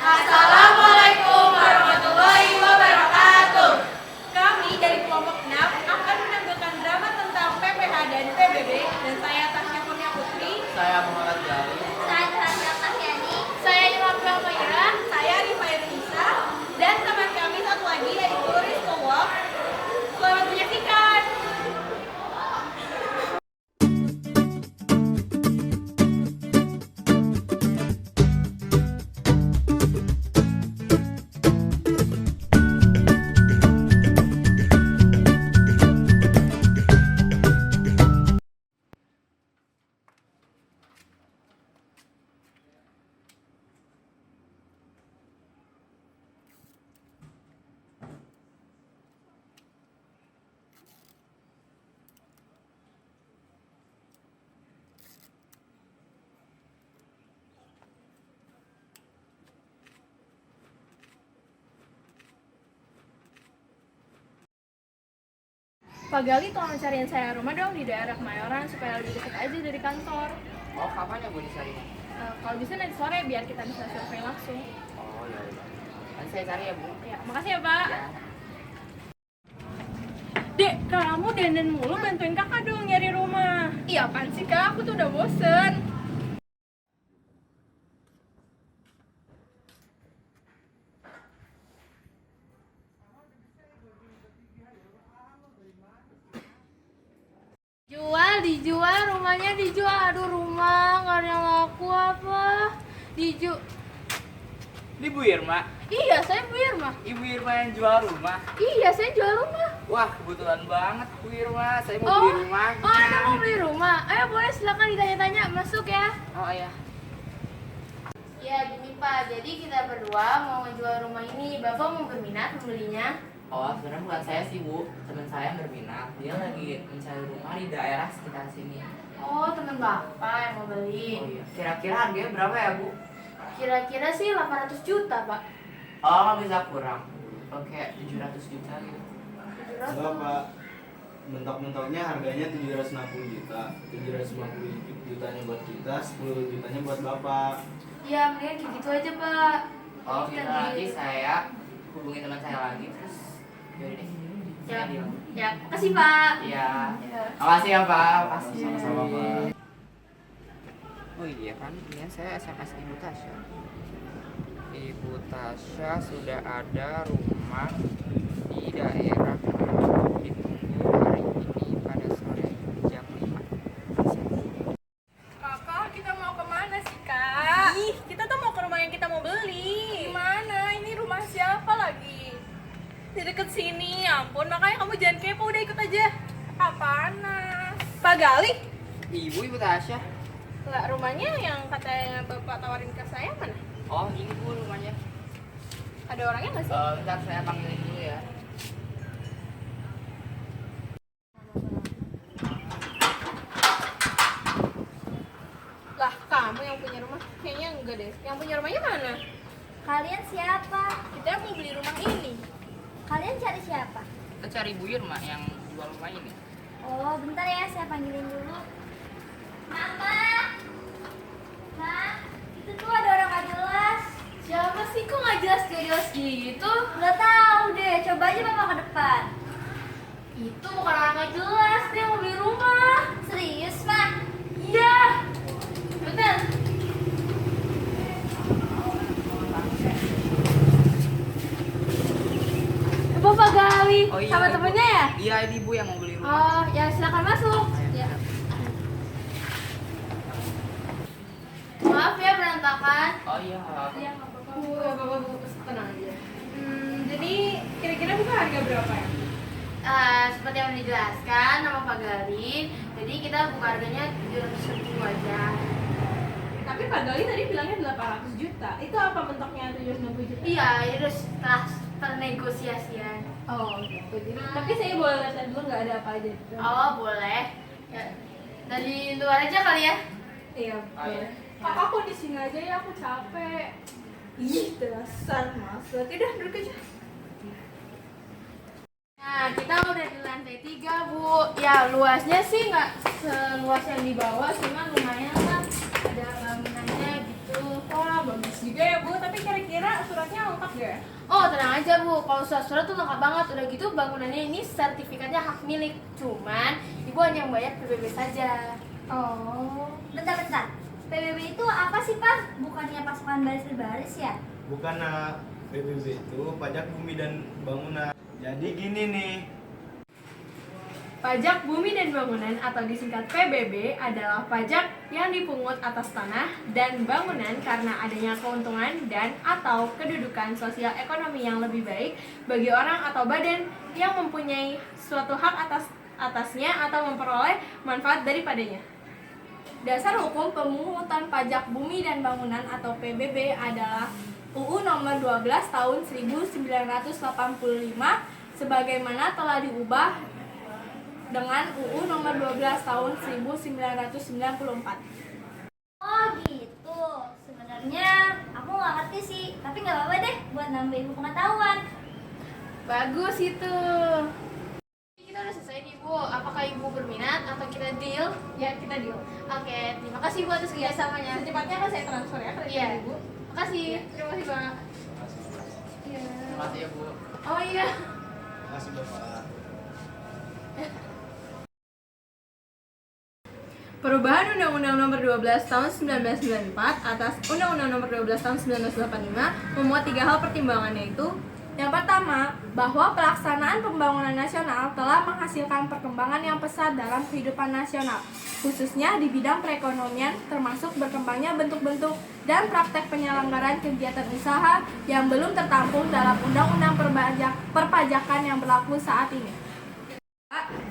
Assalamualaikum warahmatullahi wabarakatuh. Kami dari kelompok 6 akan menampilkan drama tentang PPH dan PBB, dan saya Tasya Kurnia Putri. Saya Muhammad Gali. Saya Tasya Kahyani. Saya Imam Maira. Saya Rifa Nisa. Dan teman kami satu lagi yaitu Rizko Wok. Selamat menyaksikan. Pak Gali, tolong cariin saya rumah dong di daerah Kemayoran supaya lebih dekat aja dari kantor. Oh, kapan ya Bu dicarinya? Kalau bisa nanti sore biar kita bisa survei langsung. Oh, ya udah. Nanti saya cari ya, Bu. Ya, makasih ya Pak. Ya. Dek, kamu dandan mulu, bantuin kakak dong nyari rumah. Iya, apaan sih kak? Aku tuh udah bosen. Dijual, rumahnya dijual. Aduh, rumah nggak ada yang laku apa? Ini Bu Irma. Iya, saya Bu Irma. Ibu Irma yang jual rumah. Iya, saya jual rumah. Wah, kebetulan banget Bu Irma. Saya mau beli rumahnya. Oh, Anda mau beli rumah? Ayo boleh, silakan ditanya-tanya, masuk ya. Oh, iya. Ya gini Pak, jadi kita berdua mau ngejual rumah ini. Bapak mau berminat membelinya? Oh, sebenarnya bukan saya sih, Bu. Teman saya yang berminat. Dia lagi mencari rumah di daerah sekitar sini. Oh, teman Bapak yang mau beli. Oh, iya. Kira-kira harganya berapa ya, Bu? Kira-kira sih 800 juta Pak. Oh, nggak bisa kurang. Oke, 700 juta gitu. 700. Enggak Pak, mentok-mentoknya harganya 760 juta. 750 jutanya buat kita, 10 jutanya buat Bapak. Ya mendingan kayak gitu aja Pak. Oh, Jadi gitu. Nanti saya hubungi teman saya lagi, terus yaudah deh. Ya, Saya deal. ya, makasih Pak. Iya. Ya. Makasih ya, Pak. Makasih. Sama-sama, Pak. Oh iya kan, ini saya SMS Ibu Tasya. Ibu Tasya sudah ada rumah di daerah ditunggu hari ini pada sore jam 5. Kakak, kita mau kemana sih Kak? Ih, kita tuh mau ke rumah yang kita mau beli. Gimana? Ini rumah siapa lagi? Di deket sini, ya ampun. Makanya kamu jangan kepo, udah ikut aja. Apaan? Pak Gali? Ibu Tasya. Lah, rumahnya yang katanya Bapak tawarin ke saya mana? Oh, ini Bu rumahnya. Ada orangnya nggak sih? Bentar saya panggilin dulu ya. Lah, kamu yang punya rumah? Kayaknya enggak deh. Yang punya rumahnya mana? Kalian siapa? Kita mau beli rumah ini. Kalian cari siapa? Kita cari Bu Irma yang jual rumah ini. Oh, bentar ya, saya panggilin dulu. Mama! Ma, itu tuh ada orang gak jelas. Siapa sih? Kok nggak jelas gitu? Nggak tahu deh, coba aja Mama ke depan. Itu bukan orang nggak jelas. Dia mau beli rumah. Serius, Ma? Iya. Bener. Bapak Gali, Oh iya, sama Ibu. temennya ya? Iya, ini Bu yang mau beli rumah. Oh, ya silakan masuk. Ya. Maaf ya berantakan. Oh iya. Iya, nggak apa-apa. Bapak tenang aja. Jadi kira-kira buka harga berapa ya? Seperti yang dijelaskan nama Pak Gali, jadi kita buka harganya 700.000 aja. Tapi Pak Gali tadi bilangnya 800 juta. Itu apa mentoknya 760 juta? Iya, itu setelah penegosiasian. Oh, gitu. Jadi, tapi saya boleh lihat dulu nggak ada apa aja. Oh, boleh. Ya, dari luar aja kali ya. Iya, Oh, iya. boleh. Kak, aku di sini aja ya, aku capek. Ih, dasar mas. Tidak, duduk aja. Nah, kita udah di lantai 3, Bu. Ya, luasnya sih nggak seluas yang di bawah, cuma lumayan lah. Ada bangunannya gitu. Wah, bagus juga ya Bu. Tapi kira-kira surat-suratnya lengkap gak ya? Oh, tenang aja Bu, kalau surat-surat tuh lengkap banget. Udah gitu bangunannya ini sertifikatnya hak milik. Cuman Ibu hanya membayar PBB saja. Oh. Bentar-bentar. PBB itu apa sih, Pak? Bukannya pasukan baris berbaris ya? Bukan, PBB itu pajak bumi dan bangunan. Jadi gini nih. Pajak bumi dan bangunan atau disingkat PBB adalah pajak yang dipungut atas tanah dan bangunan karena adanya keuntungan dan atau kedudukan sosial ekonomi yang lebih baik bagi orang atau badan yang mempunyai suatu hak atasnya atau memperoleh manfaat daripadanya. Dasar hukum pemungutan pajak bumi dan bangunan atau PBB adalah UU nomor 12 tahun 1985 sebagaimana telah diubah dengan UU nomor 12 tahun 1994. Oh gitu. Sebenarnya aku nggak ngerti sih, tapi nggak apa-apa deh buat nambah ilmu pengetahuan. Bagus itu. Kita udah selesai nih Bu, apakah Ibu berminat atau kita deal? Ya, kita deal. Oke, terima kasih Bu atas kerjasamanya. Secepatnya kan saya transfer ya ke Iya. Ibu. Makasih. Terima kasih, Pak. Iya. Terima kasih ya Bu. Oh iya. Terima kasih Bapak. Perubahan Undang-Undang Nomor 12 Tahun 1994 atas Undang-Undang Nomor 12 Tahun 1985 memuat 3 hal pertimbangan, yaitu yang pertama, bahwa pelaksanaan pembangunan nasional telah menghasilkan perkembangan yang pesat dalam kehidupan nasional, khususnya di bidang perekonomian, termasuk berkembangnya bentuk-bentuk dan praktek penyelenggaraan kegiatan usaha yang belum tertampung dalam Undang-Undang Perpajakan yang berlaku saat ini.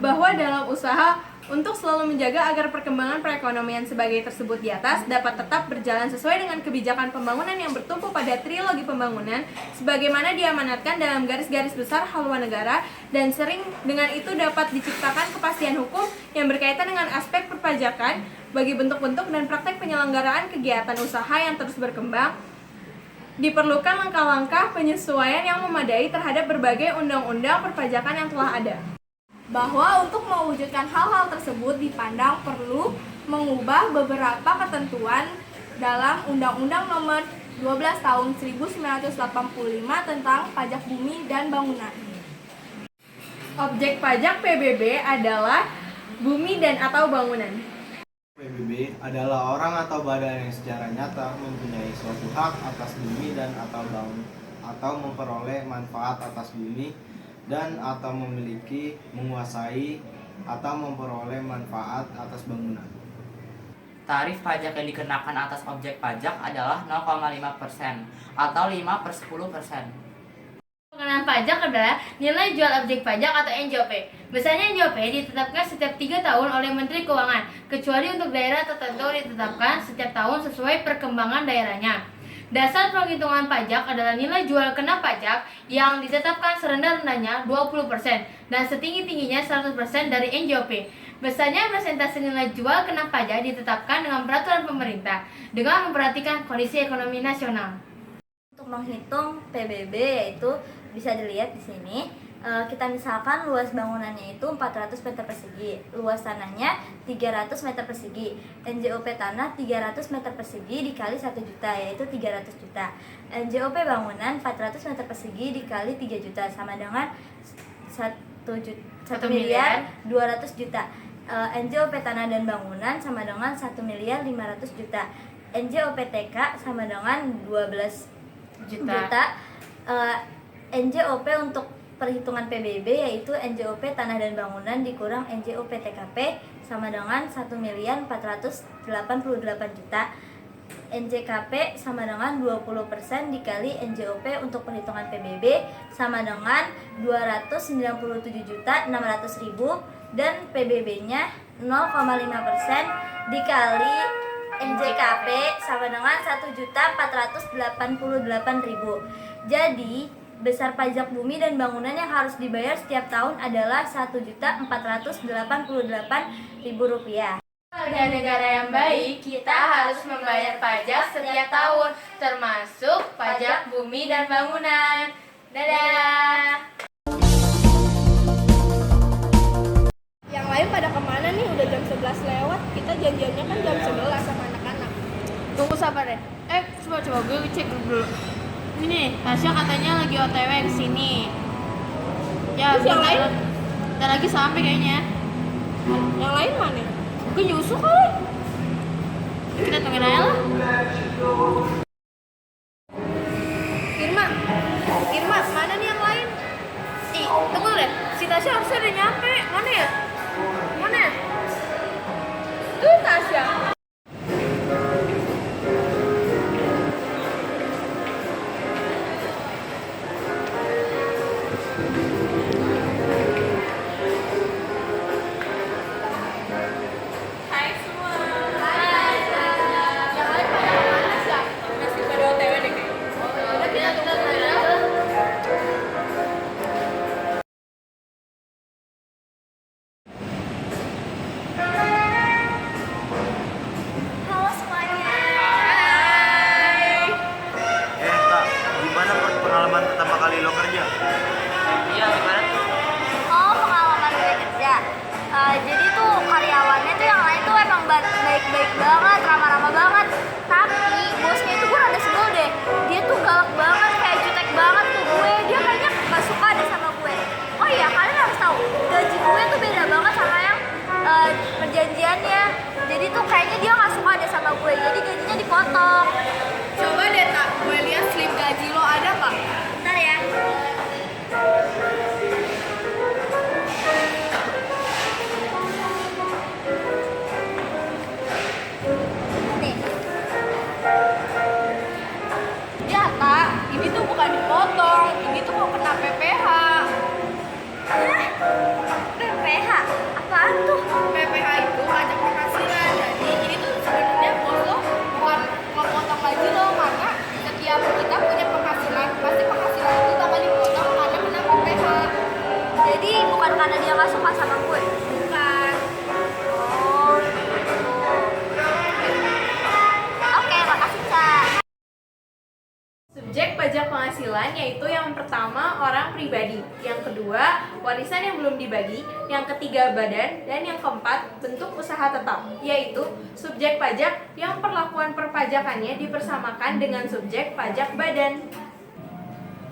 Bahwa dalam usaha untuk selalu menjaga agar perkembangan perekonomian sebagai tersebut di atas dapat tetap berjalan sesuai dengan kebijakan pembangunan yang bertumpu pada trilogi pembangunan sebagaimana diamanatkan dalam garis-garis besar haluan negara, dan sering dengan itu dapat diciptakan kepastian hukum yang berkaitan dengan aspek perpajakan bagi bentuk-bentuk dan praktek penyelenggaraan kegiatan usaha yang terus berkembang. Diperlukan langkah-langkah penyesuaian yang memadai terhadap berbagai undang-undang perpajakan yang telah ada. Bahwa untuk mewujudkan hal-hal tersebut dipandang perlu mengubah beberapa ketentuan dalam Undang-Undang Nomor 12 Tahun 1985 tentang pajak bumi dan bangunan. Objek pajak PBB adalah bumi dan atau bangunan. PBB adalah orang atau badan yang secara nyata mempunyai suatu hak atas bumi dan atau memperoleh manfaat atas bumi dan atau memiliki, menguasai, atau memperoleh manfaat atas bangunan. Tarif pajak yang dikenakan atas objek pajak adalah 0,5% atau 5/10%. Pengenaan pajak adalah nilai jual objek pajak atau NJOP. Biasanya NJOP ditetapkan setiap 3 tahun oleh Menteri Keuangan, kecuali untuk daerah tertentu ditetapkan setiap tahun sesuai perkembangan daerahnya. Dasar penghitungan pajak adalah nilai jual kena pajak yang ditetapkan serendah-rendahnya 20% dan setinggi-tingginya 100% dari NJOP. Biasanya persentase nilai jual kena pajak ditetapkan dengan peraturan pemerintah dengan memperhatikan kondisi ekonomi nasional. Untuk menghitung PBB yaitu bisa dilihat di sini. Kita misalkan luas bangunannya itu 400 meter persegi, luas tanahnya 300 meter persegi, NJOP tanah 300 meter persegi dikali 1 juta yaitu 300 juta, NJOP bangunan 400 meter persegi dikali 3 juta sama dengan 1 miliar 200 juta. NJOP tanah dan bangunan sama dengan 1 miliar 500 juta, NJOP TK sama dengan 12 juta. NJOP untuk perhitungan PBB yaitu NJOP tanah dan bangunan dikurang NJOP TKP sama dengan 1 miliar 488 juta. NJKP sama dengan 20% dikali NJOP untuk perhitungan PBB sama dengan 297.600.000 dan PBB-nya 0,5% dikali NJKP sama dengan 1.488.000. Jadi besar pajak bumi dan bangunan yang harus dibayar setiap tahun adalah Rp1.488.000. Sebagai negara yang baik, kita harus membayar pajak setiap tahun, termasuk pajak bumi dan bangunan. Dadah! Yang lain pada kemana nih? Udah jam 11 lewat. Kita janjiannya kan jam 11 sama anak-anak. Tunggu sabar deh. Coba gue cek dulu. Ini Tasya katanya lagi OTW ke sini. Ya, Terus yang lain? Bentar lagi sampai kayaknya. Yang lain mana? Mungkin Yusuf kali. Kita tungguin aja lah. Irma, Irma, mana nih yang lain? Ih, tunggu deh. Si Tasya harusnya udah nyampe. Mana ya? Mana? Tuh Tasya. Hai semua. Hai. Yang lain pada kemana sih? Masih pada OTW deh kayaknya. Udah kita tunggu aja. Halo semuanya. Hai. Kak, gimana pengalaman pertama kali lo kerja? Iya, gimana tuh? Oh, pengalaman gue kerja. Jadi tuh karyawannya tuh yang lain tuh emang baik-baik banget, ramah-ramah banget. Tapi bosnya itu gue rada sebel deh. Dia tuh galak banget, kayak jutek banget ke gue. Dia kayaknya gak suka deh sama gue. Oh iya, kalian harus tahu, gaji gue tuh beda banget sama yang perjanjiannya. Jadi tuh kayaknya dia gak suka deh sama gue. Jadi gajinya dipotong. Coba deh tak, gue lihat slip gaji lo ada nggak? Bentar ya. Nih. Ya tak, ini tuh bukan dipotong, ini tuh mau kena PPH. Hah? PPH? Apaan tuh? PPH itu pajak penghasilan. Jadi ini tuh sebenarnya bos lo bukan memotong gaji lo, karena setiap kita punya penghasilan, pasti penghasilan itu bakal dipotong karena kena PPH. Jadi bukan karena dia gak suka sama gue. Bukan. Oh, gitu. Oke, makasih, Kak. Subjek pajak penghasilan yaitu yang pertama orang pribadi, yang kedua warisan yang belum dibagi, yang ketiga badan, dan yang keempat bentuk usaha tetap, yaitu subjek pajak yang perlakuan perpajakannya dipersamakan dengan subjek pajak badan.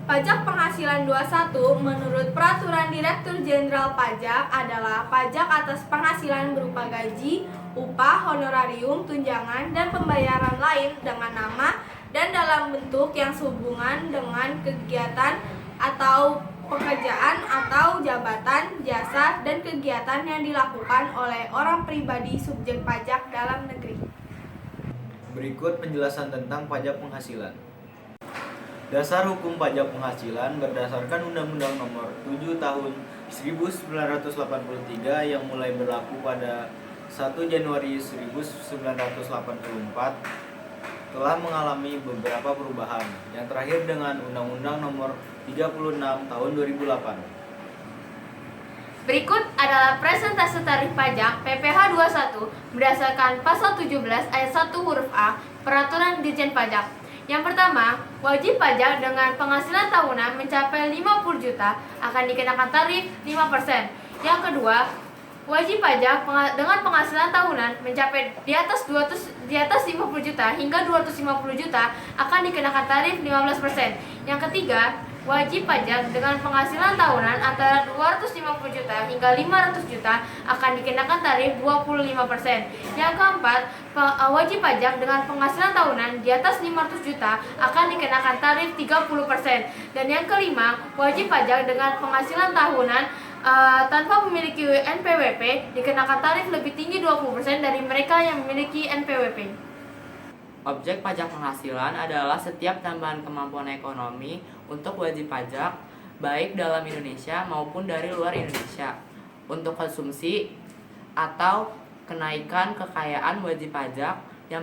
Pajak penghasilan 21 menurut Peraturan Direktur Jenderal Pajak adalah pajak atas penghasilan berupa gaji, upah, honorarium, tunjangan, dan pembayaran lain dengan nama dan dalam bentuk yang sehubungan dengan kegiatan atau pekerjaan atau jabatan, jasa, dan kegiatan yang dilakukan oleh orang pribadi subjek pajak dalam negeri. Berikut penjelasan tentang pajak penghasilan. Dasar hukum pajak penghasilan berdasarkan Undang-Undang Nomor 7 Tahun 1983 yang mulai berlaku pada 1 Januari 1984 telah mengalami beberapa perubahan, yang terakhir dengan Undang-Undang Nomor 36 Tahun 2008. Berikut adalah presentase tarif pajak PPh 21 berdasarkan pasal 17 ayat 1 huruf A Peraturan Dirjen Pajak. Yang pertama, wajib pajak dengan penghasilan tahunan mencapai 50 juta akan dikenakan tarif 5%. Yang kedua, wajib pajak dengan penghasilan tahunan mencapai di atas 50 juta hingga 250 juta akan dikenakan tarif 15%. Yang ketiga, wajib pajak dengan penghasilan tahunan antara 250 juta hingga 500 juta akan dikenakan tarif 25%. Yang keempat, wajib pajak dengan penghasilan tahunan di atas 500 juta akan dikenakan tarif 30%. Dan yang kelima, wajib pajak dengan penghasilan tahunan tanpa memiliki NPWP dikenakan tarif lebih tinggi 20% dari mereka yang memiliki NPWP. Objek pajak penghasilan adalah setiap tambahan kemampuan ekonomi untuk wajib pajak, baik dalam Indonesia maupun dari luar Indonesia, untuk konsumsi atau kenaikan kekayaan wajib pajak yang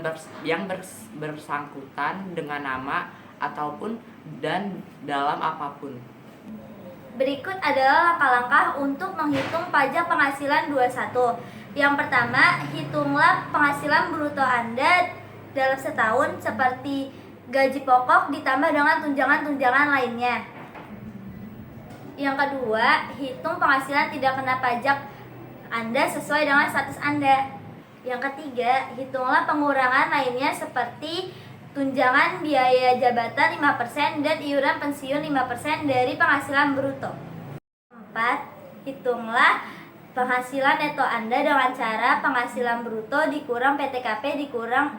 bersangkutan dengan nama ataupun dan dalam apapun. Berikut adalah langkah-langkah untuk menghitung pajak penghasilan 21. Yang pertama, hitunglah penghasilan bruto Anda dalam setahun seperti gaji pokok ditambah dengan tunjangan-tunjangan lainnya. Yang kedua, hitung penghasilan tidak kena pajak Anda sesuai dengan status Anda. Yang ketiga, hitunglah pengurangan lainnya seperti tunjangan biaya jabatan 5% dan iuran pensiun 5% dari penghasilan bruto. 4. Hitunglah penghasilan neto Anda dengan cara penghasilan bruto dikurang PTKP dikurang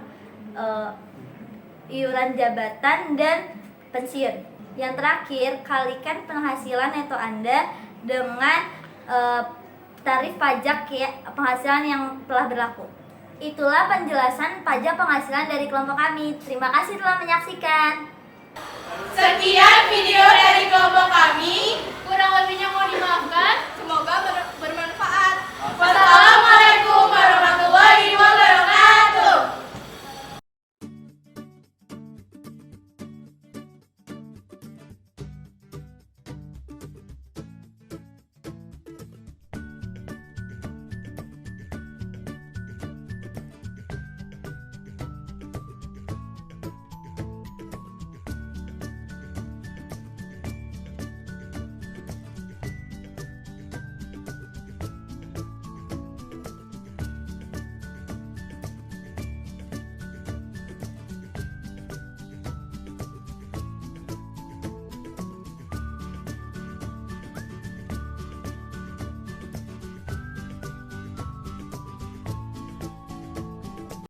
iuran jabatan dan pensiun. Yang terakhir, kalikan penghasilan neto Anda dengan tarif pajak penghasilan yang telah berlaku. Itulah penjelasan pajak penghasilan dari kelompok kami. Terima kasih telah menyaksikan.